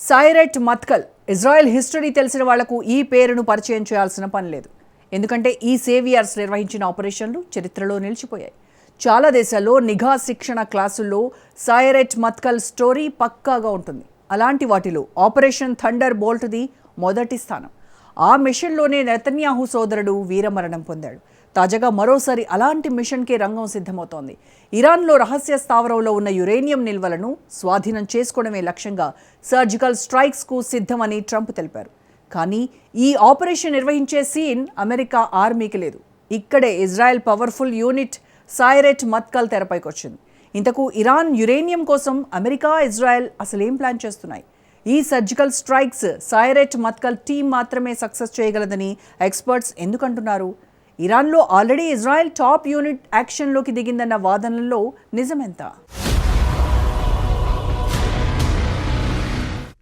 సైరెట్ మత్కల్ Israel history తెలిసిన వాళ్లకు ఈ పేరును పరిచయం చేయాల్సిన పని లేదు. ఎందుకంటే ఈ సేవియర్స్ నిర్వహించిన ఆపరేషన్లు చరిత్రలో నిలిచిపోయాయి. చాలా దేశాల్లో నిఘా శిక్షణ క్లాసుల్లో సైరెట్ మత్కల్ స్టోరీ పక్కాగా ఉంటుంది. అలాంటి వాటిలో ఆపరేషన్ థండర్ బోల్ట్ది మొదటి స్థానం. ఆ మిషన్లోనే నెతన్యాహు సోదరుడు వీరమరణం పొందాడు. తాజాగా మరోసారి అలాంటి మిషన్కే రంగం సిద్ధమవుతోంది. ఇరాన్లో రహస్య స్థావరంలో ఉన్న యురేనియం నిల్వలను స్వాధీనం చేసుకోవడమే లక్ష్యంగా సర్జికల్ స్ట్రైక్స్కు సిద్ధమని ట్రంప్ తెలిపారు. కానీ ఈ ఆపరేషన్ నిర్వహించే సీన్ అమెరికా ఆర్మీకి లేదు. ఇక్కడే Israel powerful unit Sayeret Matkal తెరపైకి వచ్చింది. ఇంతకు ఇరాన్ యురేనియం కోసం అమెరికా, ఇజ్రాయెల్ అసలేం ప్లాన్ చేస్తున్నాయి? ఈ surgical strikes Sayeret Matkal team మాత్రమే సక్సెస్ చేయగలదని ఎక్స్పర్ట్స్ ఎందుకంటున్నారు? ఇరాన్లో ఆల్రెడీ ఇజ్రాయెల్ టాప్ యూనిట్ యాక్షన్లోకి దిగిందన్న వాదనల్లో నిజమెంత?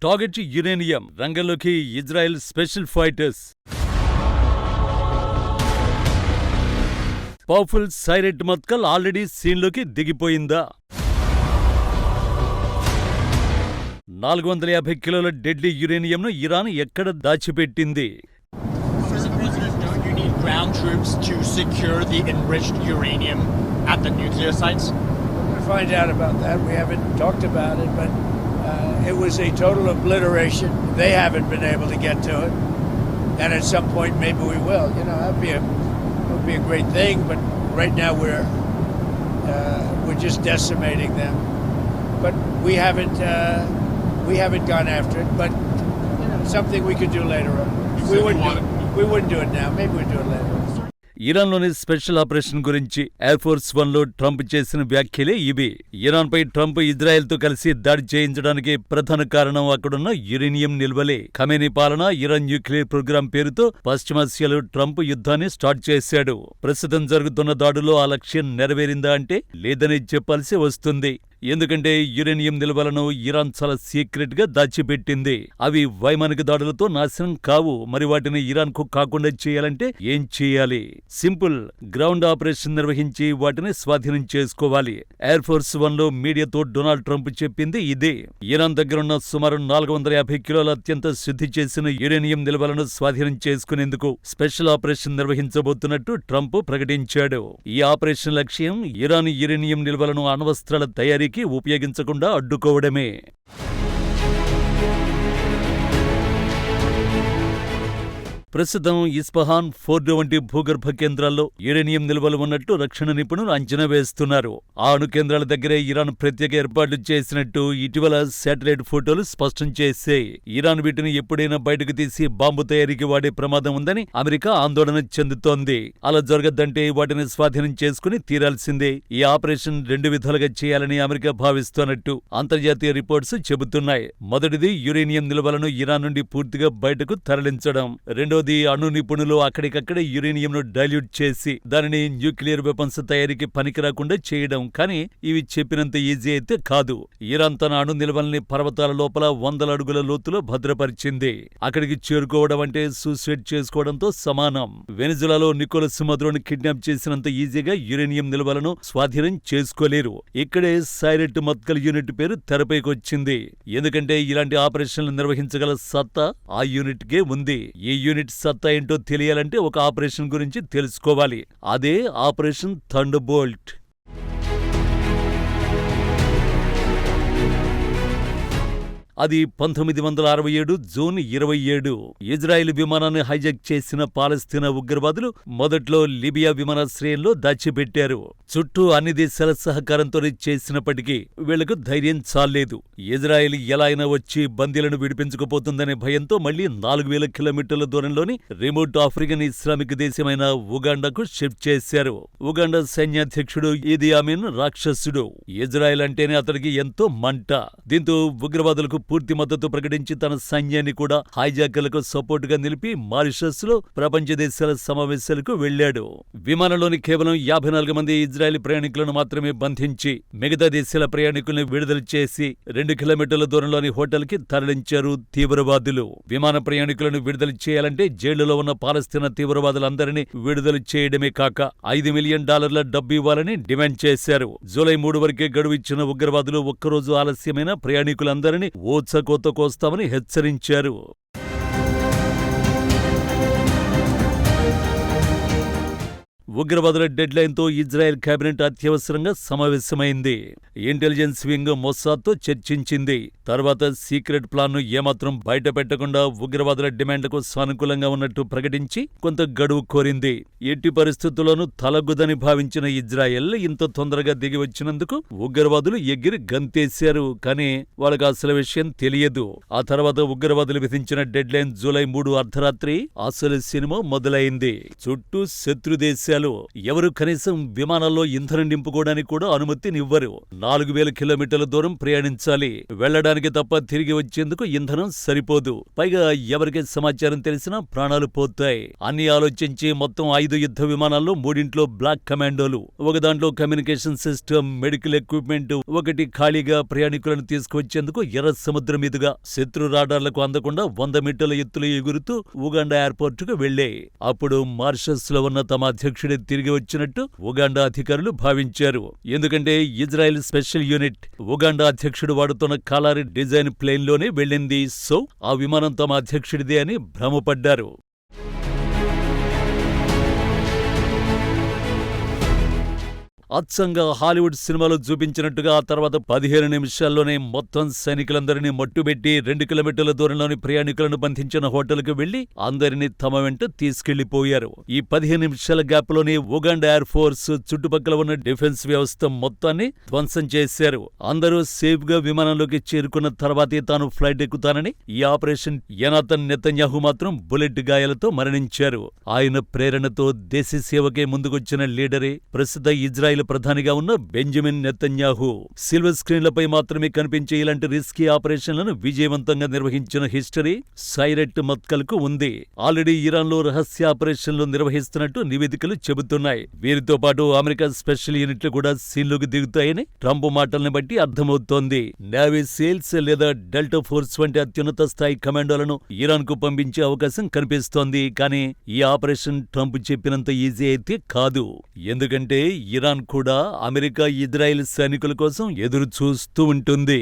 టార్గెట్ యురేనియం, రంగంలోకి Israel special fighters. Powerful Sayeret Matkal already సీన్లోకి దిగిపోయిందా? 450 కిలోల డెడ్లీ యురేనియంను ఇరాన్ ఎక్కడ దాచిపెట్టింది? Ground troops to secure the enriched uranium at the nuclear sites? We'll find out about that. We haven't talked about it, but it was a total obliteration. They haven't been able to get to it, and at some point maybe we will. You know, that would be a great thing. But right now we're just decimating them. But we haven't gone after it. But you know, something we could do later on. We wouldn't do it now. Maybe we'd do it later. ఇరాన్లోని special operation గురించి air force 1లో Trump చేసిన వ్యాఖ్యలే ఇవి. ఇరాన్పై Trump ఇజ్రాయెల్తో కలిసి దాడి చేయించడానికి ప్రధాన కారణం అక్కడున్న యురేనియం నిల్వలే. ఖమేనీ పాలన, ఇరాన్ న్యూక్లియర్ ప్రోగ్రాం పేరుతో పశ్చిమాసియాలో ట్రంప్ యుద్ధాన్ని స్టార్ట్ చేశాడు. ప్రస్తుతం జరుగుతున్న దాడులో ఆ లక్ష్యం నెరవేరిందా అంటే లేదని చెప్పాల్సి వస్తుంది. ఎందుకంటే యురేనియం నిల్వలను ఇరాన్ చాలా సీక్రెట్ గా దాచిపెట్టింది. అవి వైమానిక దాడులతో నాశనం కావు. మరి వాటిని ఇరాన్ కు కాకుండా చేయాలంటే ఏం చేయాలి? సింపుల్, గ్రౌండ్ ఆపరేషన్ నిర్వహించి వాటిని స్వాధీనం చేసుకోవాలి. ఎయిర్ ఫోర్స్ 1లో మీడియాతో డొనాల్డ్ ట్రంప్ చెప్పింది ఇదే. ఇరాన్ దగ్గరున్న సుమారు 450 కిలోల అత్యంత శుద్ధి చేసిన యురేనియం నిల్వలను స్వాధీనం చేసుకునేందుకు స్పెషల్ ఆపరేషన్ నిర్వహించబోతున్నట్టు ట్రంప్ ప్రకటించాడు. ఈ ఆపరేషన్ లక్ష్యం ఇరాన్ యురేనియం నిల్వలను అణ్వస్త్రాల తయారీ ఉపయోగించకుండా అడ్డుకోవడమే. ప్రస్తుతం ఇస్ఫహాన్, ఫోర్డో వంటి భూగర్భ కేంద్రాల్లో యురేనియం నిల్వలు ఉన్నట్టు రక్షణ నిపుణులు అంచనా వేస్తున్నారు. ఆ అణు కేంద్రాల దగ్గరే ఇరాన్ ప్రత్యేక ఏర్పాట్లు చేసినట్టు ఇటీవల శాటిలైట్ ఫోటోలు స్పష్టం చేశాయి. ఇరాన్ వీటిని ఎప్పుడైనా బయటకు తీసి బాంబు తయారీకి వాడే ప్రమాదం ఉందని అమెరికా ఆందోళన చెందుతోంది. అలా జరగద్దంటే వాటిని స్వాధీనం చేసుకుని తీరాల్సిందే. ఈ ఆపరేషన్ 2 విధాలుగా చేయాలని అమెరికా భావిస్తున్నట్టు అంతర్జాతీయ రిపోర్ట్స్ చెబుతున్నాయి. మొదటిది యురేనియం నిల్వలను ఇరాన్ నుండి పూర్తిగా బయటకు తరలించడం. రెండోది అణు నిపుణులు అక్కడికక్కడే యురేనియంను డైల్యూట్ చేసి దానిని న్యూక్లియర్ వెపన్స్ తయారీకి పనికిరాకుండా చేయడం. కానీ ఇవి చెప్పినంత ఈజీ అయితే కాదు. ఇరాన్ తన అణు నిల్వల్ని పర్వతాల లోపల 100 అడుగుల లోతులో భద్రపరిచింది. అక్కడికి చేరుకోవడం అంటే సూసైడ్ చేసుకోవడంతో సమానం. వెనిజులాలో నికోలస్ మదురోని కిడ్నాప్ చేసినంత ఈజీగా యురేనియం నిల్వలను స్వాధీనం చేసుకోలేరు. ఇక్కడే సైరెట్ మత్కల్ యూనిట్ పేరు తెరపైకొచ్చింది. ఎందుకంటే ఇలాంటి ఆపరేషన్లు నిర్వహించగల సత్తా ఆ యూనిట్ కే ఉంది. ఈ యూనిట్ సత్తా ఏంటో తెలియాలంటే ఒక ఆపరేషన్ గురించి తెలుసుకోవాలి. అదే ఆపరేషన్ థండర్ బోల్ట్. అది 1967 జూన్ 27 ఇజ్రాయెల్ విమానాన్ని హైజాక్ చేసిన పాలస్తీనా ఉగ్రవాదులు మొదట్లో లిబియా విమానాశ్రయంలో దాచిపెట్టారు. చుట్టూ అన్ని దేశాల సహకారంతోనే చేసినప్పటికీ వీళ్లకు ధైర్యం చాలేదు. ఇజ్రాయెల్ ఎలా అయినా వచ్చి బందీలను విడిపించుకుపోతుందనే భయంతో మళ్లీ 4000 కిలోమీటర్ల దూరంలోని రిమోట్ ఆఫ్రికన్ ఇస్లామిక్ దేశమైన ఉగాండాకు షిఫ్ట్ చేశారు. ఉగాండా సైన్యాధ్యక్షుడు ఈదీ అమీన్ రాక్షసుడు. ఇజ్రాయెల్ అంటేనే అతడికి ఎంతో మంట. దీంతో ఉగ్రవాదులకు పూర్తి మద్దతు ప్రకటించి తన సైన్యాన్ని కూడా హైజాకర్లకు సపోర్ట్ గా నిలిపి మారిషస్ లో ప్రపంచ దేశాల సమావేశాలకు వెళ్లాడు. విమానంలోని కేవలం 54 మంది ఇజ్రాయెల్ ప్రయాణికులను మాత్రమే బంధించి మిగతా దేశాల ప్రయాణికుల్ని విడుదల చేసి 2 కిలోమీటర్ల దూరంలోని హోటల్ కి తరలించారు తీవ్రవాదులు. విమాన ప్రయాణికులను విడుదల చేయాలంటే జైళ్లలో ఉన్న పాలస్తీనా తీవ్రవాదులందరినీ విడుదల చేయడమే కాక $5 మిలియన్ డబ్బు ఇవ్వాలని డిమాండ్ చేశారు. జూలై 3 వరకే గడువు ఇచ్చిన ఉగ్రవాదులు ఒక్కరోజు ఆలస్యమైన ప్రయాణికులందరినీ ఊచకోత కోస్తామని హెచ్చరించారు. ఉగ్రవాదుల డెడ్ లైన్తో ఇజ్రాయెల్ కేబినెట్ అత్యవసరంగా సమావేశమైంది. Intelligence wing మొస్సాద్తో చర్చించింది. తర్వాత సీక్రెట్ ప్లాన్ను ఏమాత్రం బయట పెట్టకుండా ఉగ్రవాదుల డిమాండ్లకు సానుకూలంగా ఉన్నట్టు ప్రకటించి కొంత గడువు కోరింది. ఎట్టి పరిస్థితుల్లోనూ తలగుదని భావించిన ఇజ్రాయెల్ ఇంత తొందరగా దిగి వచ్చినందుకు ఉగ్రవాదులు ఎగిరి గంతేశారు. కానీ వాళ్ళకి అసలు విషయం తెలియదు. ఆ తర్వాత ఉగ్రవాదులు విధించిన డెడ్ లైన్ జూలై 3 అర్ధరాత్రి. అసలు సినిమా మొదలైంది. చుట్టూ శత్రు దేశాలు. ఎవరు కనీసం విమానాల్లో ఇంధనం నింపుకోవడానికి కూడా అనుమతినివ్వరు. 4000 కిలోమీటర్ల దూరం ప్రయాణించాలి. వెళ్లడానికి తప్ప తిరిగి వచ్చేందుకు ఇంధనం సరిపోదు. పైగా ఎవరికి సమాచారం తెలిసినా ప్రాణాలు పోతాయి. అన్ని ఆలోచించి మొత్తం 5 యుద్ధ విమానాల్లో 3 బ్లాక్ కమాండోలు, ఒక దాంట్లో కమ్యూనికేషన్ సిస్టమ్, మెడికల్ ఎక్విప్మెంట్, ఒకటి ఖాళీగా ప్రయాణికులను తీసుకువచ్చేందుకు ఎర్ర సముద్రం మీదుగా శత్రు రాడార్లకు అందకుండా 100 మీటర్ల ఎత్తులో ఎగురుతూ ఉగాండా ఎయిర్పోర్టుకు వెళ్లాయి. అప్పుడు మారిషస్ లో ఉన్న తమ అధ్యక్షుడు తిరిగి వచ్చినట్టు ఉగాండా అధికారులు భావించారు. ఎందుకంటే ఇజ్రాయెల్ స్పెషల్ యూనిట్ ఉగాండా అధ్యక్షుడు వాడుతున్న కాలారి డిజైన్ ప్లేన్ లోనే వెళ్ళింది. సో ఆ విమానం తమ అధ్యక్షుడిదే అని భ్రమపడ్డారు. అచ్చంగా హాలీవుడ్ సినిమాలో చూపించినట్టుగా ఆ తర్వాత 15 నిమిషాల్లోనే మొత్తం సైనికులందరినీ మట్టుబెట్టి 2 కిలోమీటర్ల దూరంలోని ప్రయాణికులను బంధించిన హోటల్కు వెళ్లి అందరినీ తమ వెంట తీసుకెళ్లిపోయారు. ఈ 15 నిమిషాల గ్యాప్ లోనే ఉగాండా ఎయిర్ ఫోర్స్ చుట్టుపక్కల ఉన్న డిఫెన్స్ వ్యవస్థ మొత్తాన్ని ధ్వంసం చేశారు. అందరూ సేఫ్ గా విమానంలోకి చేరుకున్న తర్వాతే తాను ఫ్లైట్ ఎక్కుతానని ఈ ఆపరేషన్ యోనాథన్ నెతన్యాహు మాత్రం బుల్లెట్ గాయాలతో మరణించారు. ఆయన ప్రేరణతో దేశ సేవకే ముందుకొచ్చిన లీడరే ప్రస్తుత ఇజ్రాయెల్ ప్రధానిగా ఉన్న బెంజమిన్ నెతన్యాహు. సిల్వర్ స్క్రీన్లపై మాత్రమే కనిపించే ఇలాంటి రిస్కీ ఆపరేషన్లను విజయవంతంగా నిర్వహించిన హిస్టరీ సైరెట్ మత్కల్కు ఉంది. ఆల్రెడీ ఇరాన్లో రహస్య ఆపరేషన్లు నిర్వహిస్తున్నట్టు నివేదికలు చెబుతున్నాయి. వీరితో పాటు అమెరికా స్పెషల్ యూనిట్లు కూడా సీన్లోకి దిగుతాయని ట్రంప్ మాటల్ని బట్టి అర్థమవుతోంది. నేవీ సేల్స్ లేదా డెల్టా ఫోర్స్ వంటి అత్యున్నత స్థాయి కమాండోలను ఇరాన్కు పంపించే అవకాశం కనిపిస్తోంది. కానీ ఈ ఆపరేషన్ ట్రంప్ చెప్పినంత ఈజీ అయితే కాదు. ఎందుకంటే ఇరాన్ కూడా అమెరికా, ఇజ్రాయెల్ సైనికుల కోసం ఎదురు చూస్తూ ఉంటుంది.